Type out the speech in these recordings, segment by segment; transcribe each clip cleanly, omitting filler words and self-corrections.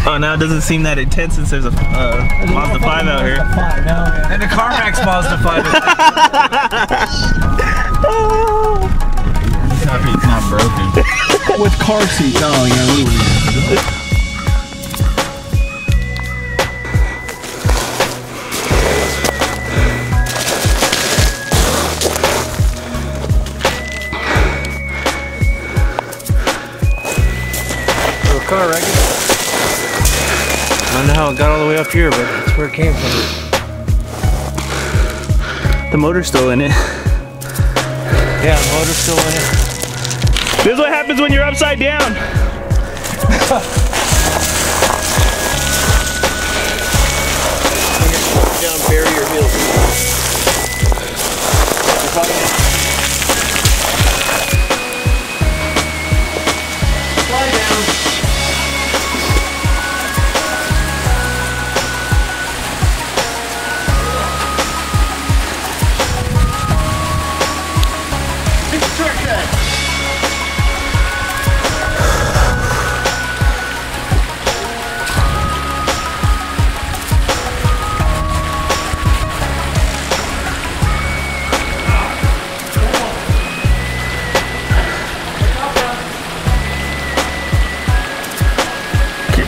Oh, now it doesn't seem that intense since there's a Mazda 5 out here. And the CarMax Mazda 5. Happy it's not broken. With car seats. Oh, yeah. Car wreck. I don't know how it got all the way up here, but that's where it came from. The motor's still in it. Yeah, the motor's still in it. This is what happens when you're upside down. Down, bury your heels. Slide down.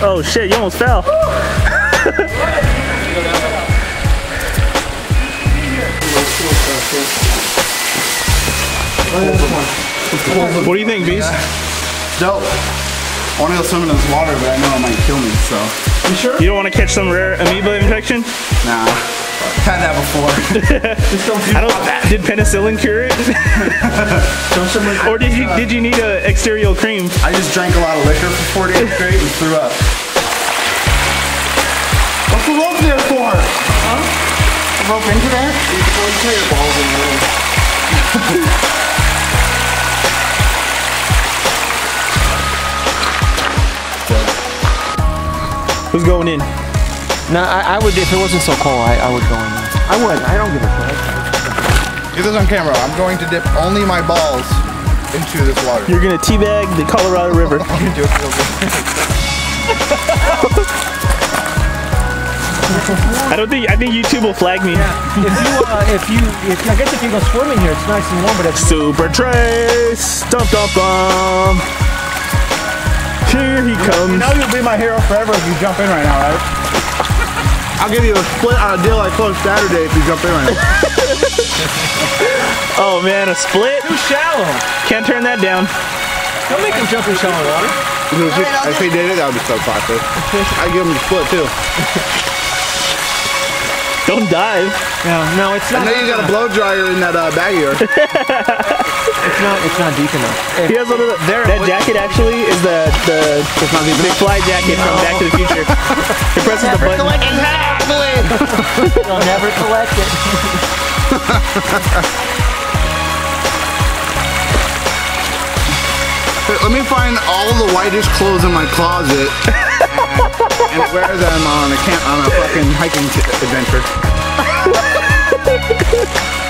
Oh shit, you almost fell. What do you think, BEEZ? Dope. I want to go swim in this water, but I know it might kill me, so. You sure? You don't want to catch some rare amoeba infection? Nah. Had that before. Just don't do that. Did penicillin cure it? Or did you need an exterior cream? I just drank a lot of liquor for 4 days straight and threw up. What's the rope there for? Huh? The rope into that? You put your balls in there. Who's going in? No, I would, if it wasn't so cold, I would go in there. I would, I don't give a fuck. Get this on camera. I'm going to dip only my balls into this water. You're gonna teabag the Colorado River. I'm gonna do it real good. I think YouTube will flag me. Yeah. I guess if you go swimming here, it's nice and warm, but it's Super Trace! Dum dum dum! Here he comes. You know you'll be my hero forever if you jump in right now, right? I'll give you a split on a deal I closed Saturday if you jump in right now. Oh man, a split? too shallow. Can't turn that down. Don't make him jump in shallow water. If he did it, that would be so classic. I'd give him a split too. Don't dive. No, it's not. I know you got a blow dryer in that bag of yours. It's not deep enough. He has that jacket actually is the McFly jacket from Back to the Future. He presses the button. You'll never collect it. Let me find all the whitest clothes in my closet and wear them on a fucking hiking adventure.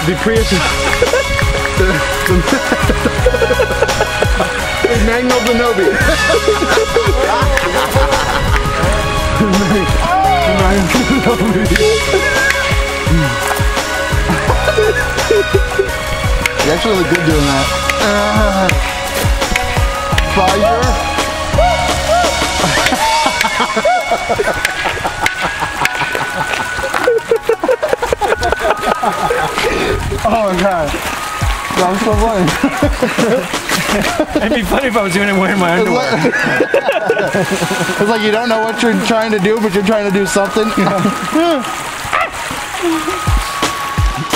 The Prius is Magnum DAnoby. You actually look good doing that. Fire. Oh my god. I'm so funny. It'd be funny if I was doing it wearing my underwear. It's like you don't know what you're trying to do, but you're trying to do something. Alright,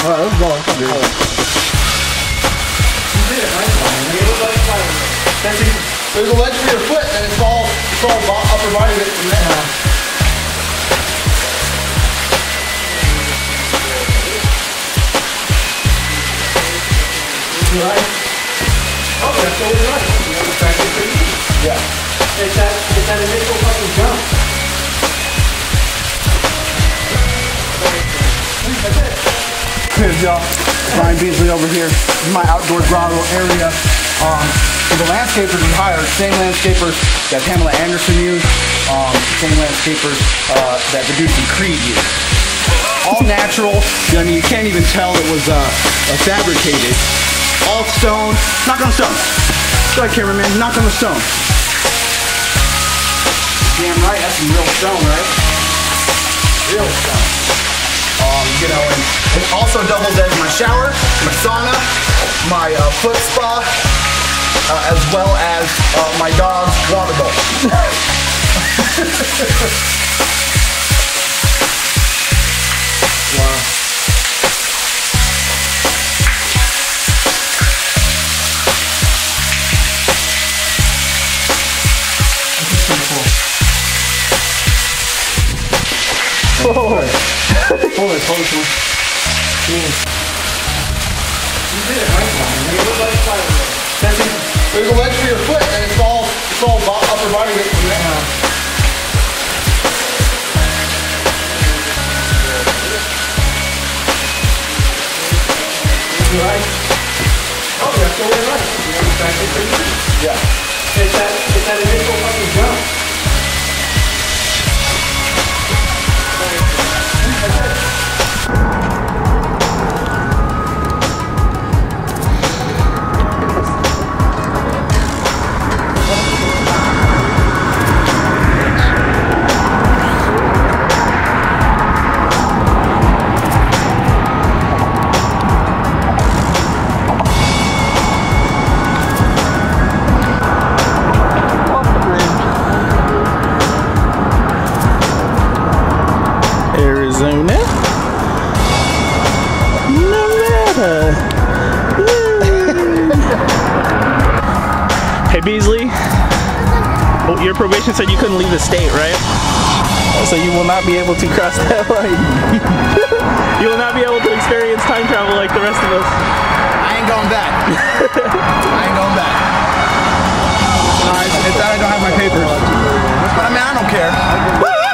let's go. There's a ledge for your foot, and it's all upper body bit from there. Right? Oh, that's totally right. Yeah. It's that initial fucking jump. Here's y'all. Brian Beasley over here. This is my outdoor grotto area. The landscapers we hired, same landscapers that Pamela Anderson used. same landscapers that the dude from Creed used. All natural. I mean, you can't even tell it was fabricated. All stone. Knock on stone. Go ahead, cameraman. Knock on the stone. Damn right. That's some real stone, right? Real stone. You know, and it also doubles as my shower, my sauna, my foot spa, as well as my dog's water bowl. Wow. Whoa. Hold it. You did it right now. That's it. There's a wedge for your foot, and it's all upper body weight from there. Right? Oh, that's the way right. Yeah. It's that initial fucking jump. Arizona, Nevada. Hey Beasley, well, your probation said you couldn't leave the state, right? So you will not be able to cross that line. You will not be able to experience time travel like the rest of us. I ain't going back. I ain't going back. It's that I don't have my papers. But I mean, I don't care.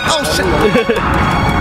Oh shit.